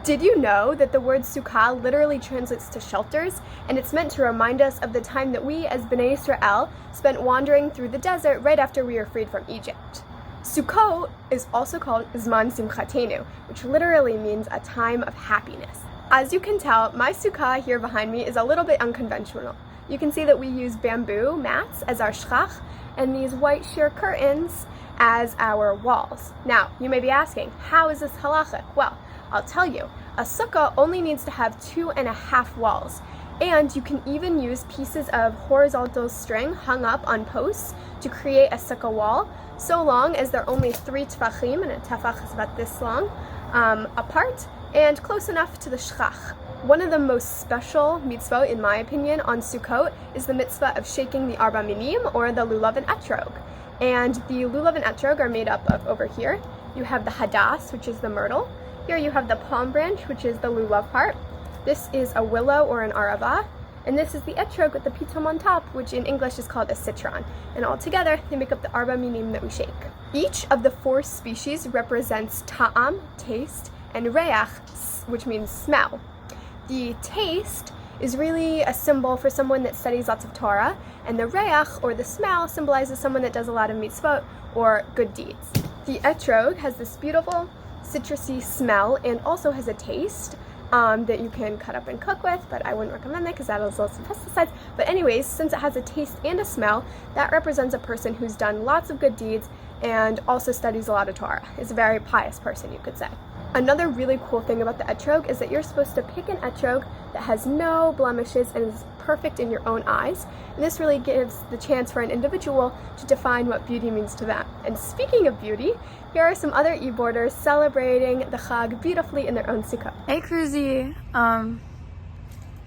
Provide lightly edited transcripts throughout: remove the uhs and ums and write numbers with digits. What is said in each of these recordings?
Did you know that the word SUKKAH literally translates to shelters, and it's meant to remind us of the time that we as Bnei Israel spent wandering through the desert right after we were freed from Egypt. Sukkot is also called Zman Simchatenu, which literally means a time of happiness. As you can tell, my sukkah here behind me is a little bit unconventional. You can see that we use bamboo mats as our shchach and these white sheer curtains as our walls. Now, you may be asking, how is this halachic? Well, I'll tell you, a sukkah only needs to have 2.5 walls, and you can even use pieces of horizontal string hung up on posts to create a sukkah wall, so long as they're only 3 tefachim, and a tefach is about this long, apart, and close enough to the shchach. One of the most special mitzvot, in my opinion, on Sukkot is the mitzvah of shaking the arba minim, or the lulav and etrog. And the lulav and etrog are made up of, over here, you have the HADAS, which is the myrtle. Here you have the palm branch, which is the lulav part. This is a willow or an ARAVA. And this is the etrog with the pitom on top, which in English is called a CITRON. And all together, they make up the arba minim that we shake. Each of the 4 species represents ta'am, taste, and reach, which means smell. The taste is really a symbol for someone that studies lots of Torah, and the reach, or the smell, symbolizes someone that does a lot of mitzvot, or good deeds. The etrog has this beautiful citrusy smell and also has a taste that you can cut up and cook with, but I wouldn't recommend that because that has lots of pesticides. But anyways, since it has a taste and a smell, that represents a person who's done lots of good deeds and also studies a lot of Torah. Is a very pious person, you could say. Another really cool thing about the etrog is that you're supposed to pick an etrog that has no blemishes and is perfect in your own eyes. And this really gives the chance for an individual to define what beauty means to them. And speaking of beauty, here are some other e-boarders celebrating the Chag beautifully in their own sukkah. Hey CRUSY,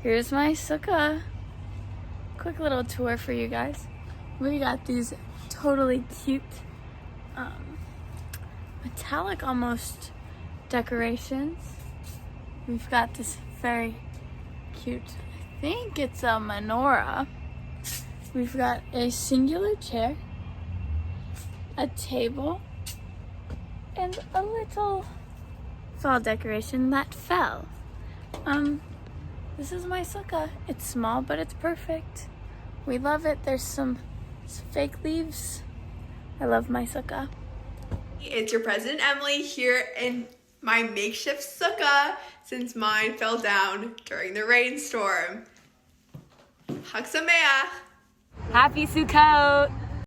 here's my sukkah. Quick little tour for you guys. We got these totally cute, metallic almost decorations. We've got this very cute, I think it's a menorah. We've got a singular chair, a table, and a little fall decoration that fell. This is my sukkah. It's small, but it's perfect. We love it. There's some fake leaves. I love my sukkah. It's your President Emily here in my makeshift sukkah since mine fell down during the rainstorm. Chag Sameach! Happy Sukkot!